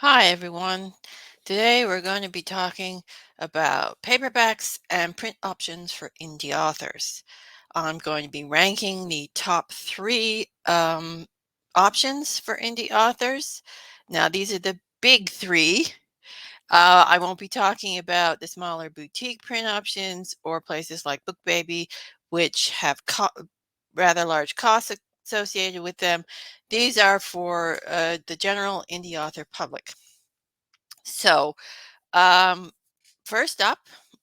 Hi, everyone. Today we're going to be talking about paperbacks and print options for indie authors. I'm going to be ranking the top three options for indie authors. Now, these are the big three. I won't be talking about the smaller boutique print options or places like BookBaby, which have rather large costs associated with them. These are for the general indie author public. So, um, first up,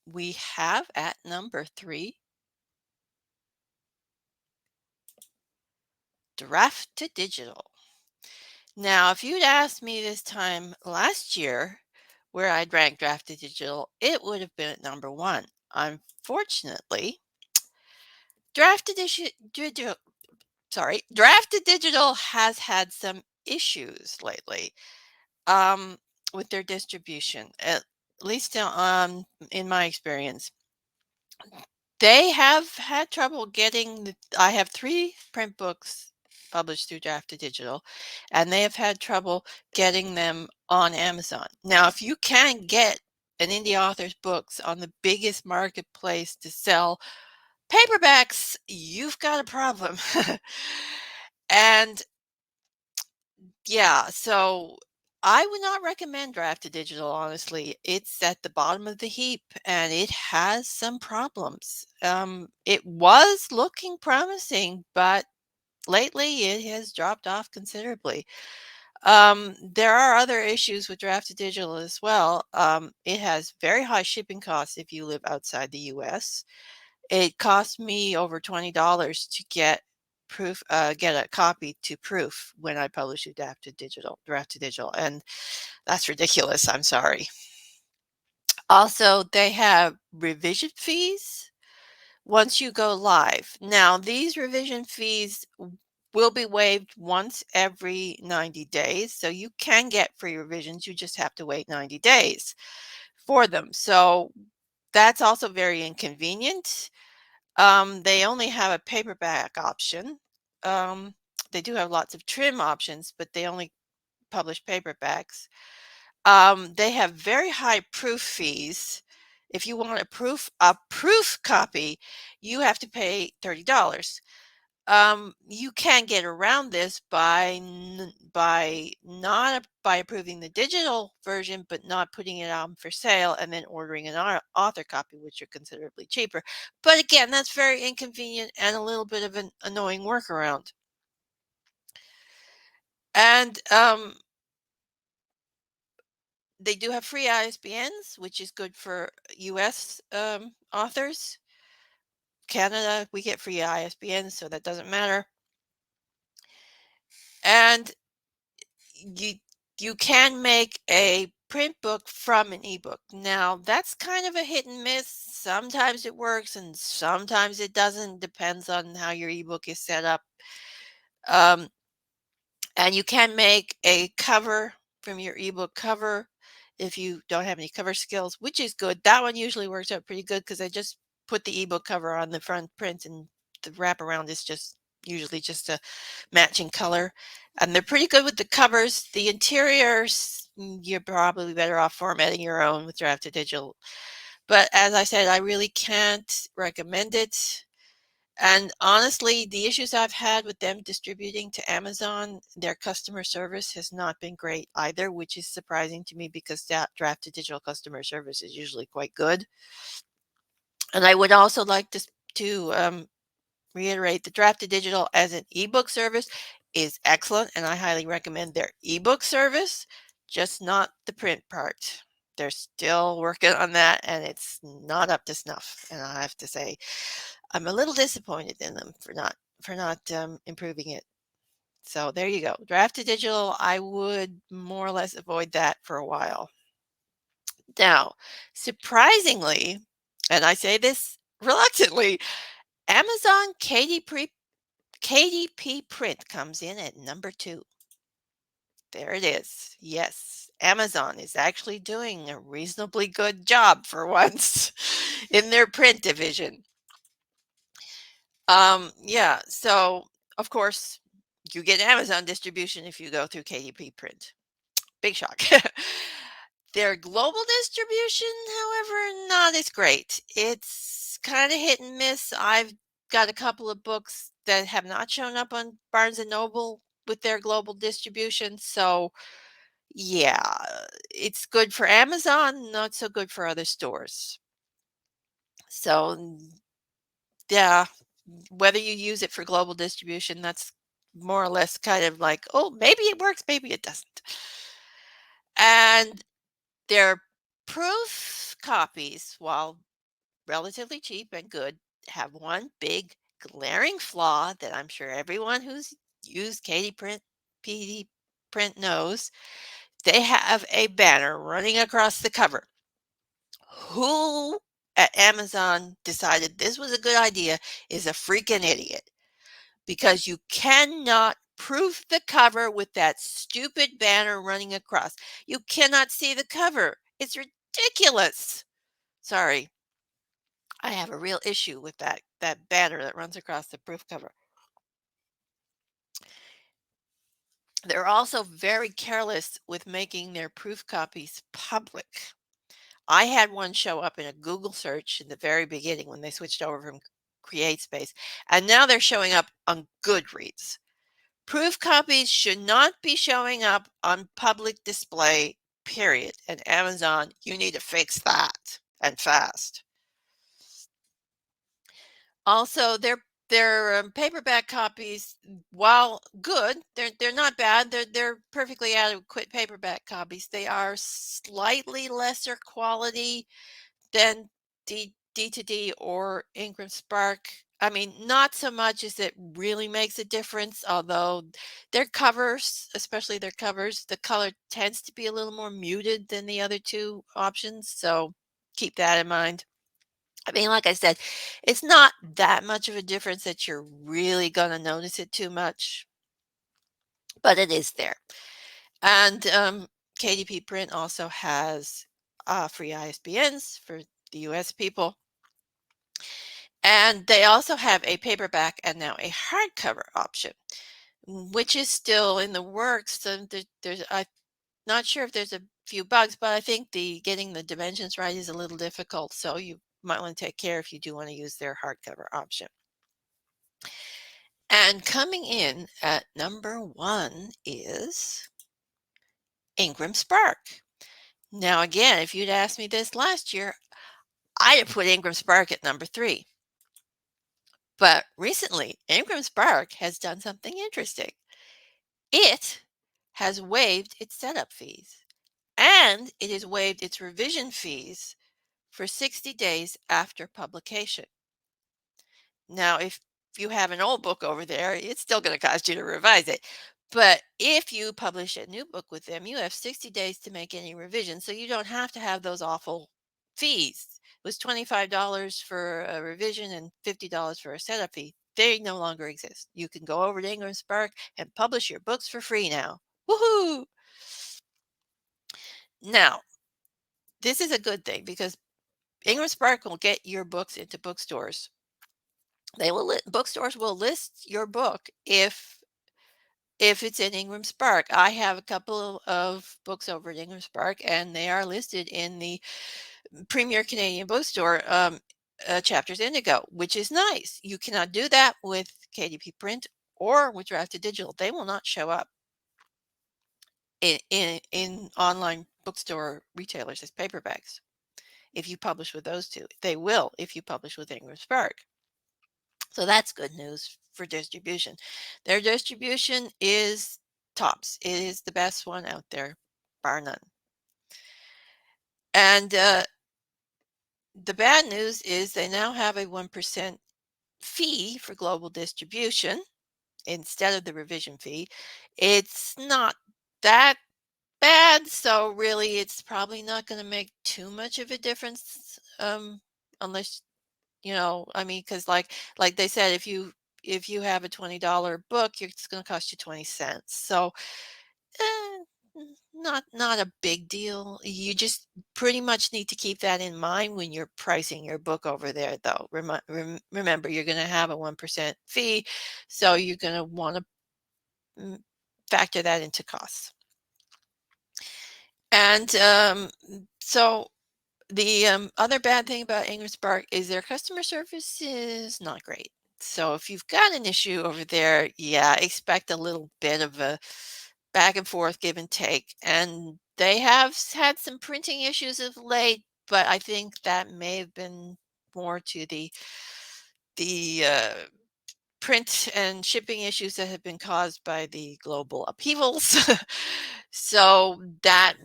we have at number three, Draft to Digital. Now, if you'd asked me this time last year where I'd rank Draft to Digital, it would have been at number one. Unfortunately, Draft to Digital, Draft to Digital has had some issues lately um, with their distribution, at least in my experience. They have had trouble getting I have 3 print books published through Draft to Digital, and they have had trouble getting them on Amazon. Now, if you can't get an indie author's books on the biggest marketplace to sell paperbacks, you've got a problem. And yeah, so I would not recommend Draft to Digital, honestly. It's at the bottom of the heap and it has some problems. It was looking promising, but lately it has dropped off considerably. There are other issues with Draft to Digital as well. It has very high shipping costs if you live outside the US. It cost me over $20 to get a copy to proof when I publish a draft to digital, and that's ridiculous. I'm sorry. Also, they have revision fees once you go live. Now, these revision fees will be waived once every 90 days, so you can get free revisions. You just have to wait 90 days for them. So that's also very inconvenient. They only have a paperback option. Um, they do have lots of trim options, but they only publish paperbacks. They have very high proof fees. If you want a proof copy, you have to pay $30. You can get around this by approving the digital version, but not putting it on for sale, and then ordering an author copy, which are considerably cheaper. But again, that's very inconvenient and a little bit of an annoying workaround. And they do have free ISBNs, which is good for U.S. Authors. Canada, we get free ISBNs, so that doesn't matter. And you you can make a print book from an ebook. Now, that's kind of a hit and miss. Sometimes it works and sometimes it doesn't. Depends on how your ebook is set up. Um, and you can make a cover from your ebook cover if you don't have any cover skills, which is good. That one usually works out pretty good because I just put the ebook cover on the front print and the wraparound is just usually just a matching color. And they're pretty good with the covers. The interiors, you're probably better off formatting your own with Draft to Digital. But as I said, I really can't recommend it. And honestly, the issues I've had with them distributing to Amazon, their customer service has not been great either, which is surprising to me because that Draft to Digital customer service is usually quite good. And I would also like to reiterate the Draft to Digital as an ebook service is excellent, and I highly recommend their ebook service, just not the print part. They're still working on that, and it's not up to snuff. And I have to say, I'm a little disappointed in them for not improving it. So there you go. Draft to Digital, I would more or less avoid that for a while. Now, surprisingly, and I say this reluctantly, Amazon KDP Print comes in at number 2. There it is. Yes, Amazon is actually doing a reasonably good job for once in their print division. Yeah, so of course, you get Amazon distribution if you go through KDP Print. Big shock. Their global distribution, however, not as great. It's kind of hit and miss. I've got a couple of books that have not shown up on Barnes and Noble with their global distribution. So, yeah, it's good for Amazon, not so good for other stores. So, yeah, whether you use it for global distribution, that's more or less kind of like, oh, maybe it works, maybe it doesn't. And their proof copies, while relatively cheap and good, have one big glaring flaw that I'm sure everyone who's used KD Print knows. They have a banner running across the cover. Who at Amazon decided this was a good idea is a freaking idiot, because you cannot proof the cover with that stupid banner running across. You cannot see the cover. It's ridiculous. Sorry, I have a real issue with that banner that runs across the proof cover. They're also very careless with making their proof copies public. I had one show up in a Google search in the very beginning when they switched over from CreateSpace, and now they're showing up on Goodreads. Proof copies should not be showing up on public display, period. And Amazon, you need to fix that, and fast. Also, their paperback copies, while good, they're not bad. They're perfectly adequate paperback copies. They are slightly lesser quality than D2D or Ingrams Spark. I mean, not so much as it really makes a difference, although their covers, especially their covers, the color tends to be a little more muted than the other two options. So keep that in mind. I mean, like I said, it's not that much of a difference that you're really going to notice it too much, but it is there. And KDP Print also has free ISBNs for the US people. And they also have a paperback and now a hardcover option, which is still in the works. So I'm not sure if there's a few bugs, but I think the getting the dimensions right is a little difficult. So you might want to take care if you do want to use their hardcover option. And coming in at number 1 is Ingram Spark. Now, again, if you'd asked me this last year, I'd have put Ingram Spark at number 3. But recently, Ingram Spark has done something interesting. It has waived its setup fees, and it has waived its revision fees for 60 days after publication. Now, if you have an old book over there, it's still going to cost you to revise it. But if you publish a new book with them, you have 60 days to make any revisions. So you don't have to have those awful fees. It was $25 for a revision and $50 for a setup fee. They no longer exist. You can go over to Ingram Spark and publish your books for free now. Woohoo! Now, this is a good thing because Ingram Spark will get your books into bookstores. Bookstores will list your book if it's in Ingram Spark. I have a couple of books over at Ingram Spark, and they are listed in the Premier Canadian Bookstore Chapters Indigo, which is nice. You cannot do that with KDP Print or with Drafted Digital. They will not show up in online bookstore retailers as paperbacks if you publish with those two. They will if you publish with Ingram Spark. So that's good news for distribution. Their distribution is tops. It is the best one out there, bar none. And the bad news is they now have a 1% fee for global distribution instead of the revision fee. It's not that bad, so really it's probably not going to make too much of a difference, unless I mean, because like they said, if you have a $20 book, it's going to cost you 20 cents. So not a big deal. You just pretty much need to keep that in mind when you're pricing your book over there, though. Remember, you're going to have a 1% fee, so you're going to want to factor that into costs. And so the other bad thing about Ingrams Park is their customer service is not great. So if you've got an issue over there, yeah, expect a little bit of a back and forth, give and take. And they have had some printing issues of late, but I think that may have been more to the print and shipping issues that have been caused by the global upheavals. So that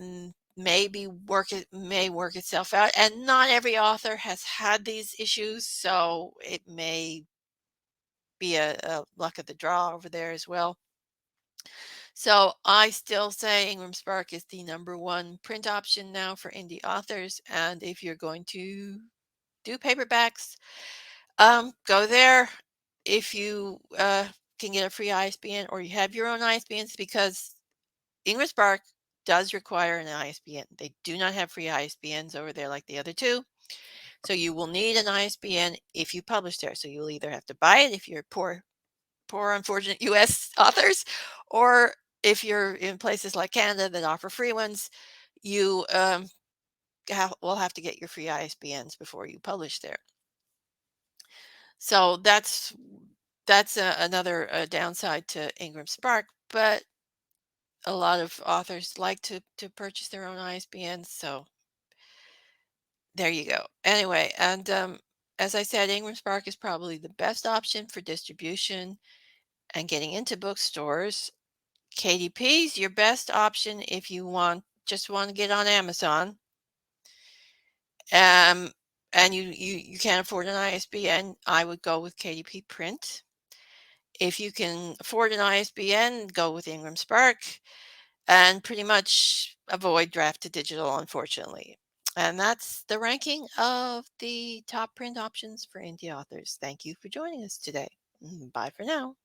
may work itself out. And not every author has had these issues, so it may be a luck of the draw over there as well. So I still say Ingram Spark is the number one print option now for indie authors. And if you're going to do paperbacks, go there. If you can get a free ISBN or you have your own ISBNs, because Ingram Spark does require an ISBN. They do not have free ISBNs over there like the other two. So you will need an ISBN if you publish there. So you'll either have to buy it if you're poor, unfortunate US authors, or if you're in places like Canada that offer free ones, you will have to get your free ISBNs before you publish there. So that's another downside to Ingram Spark, but a lot of authors like to purchase their own ISBNs, so there you go. Anyway, and as I said, Ingram Spark is probably the best option for distribution and getting into bookstores. KDP is your best option if you just want to get on Amazon. Um, and you can't afford an ISBN, I would go with KDP Print. If you can afford an ISBN, go with Ingram Spark, and pretty much avoid draft to digital, unfortunately. And that's the ranking of the top print options for indie authors. Thank you for joining us today. Bye for now.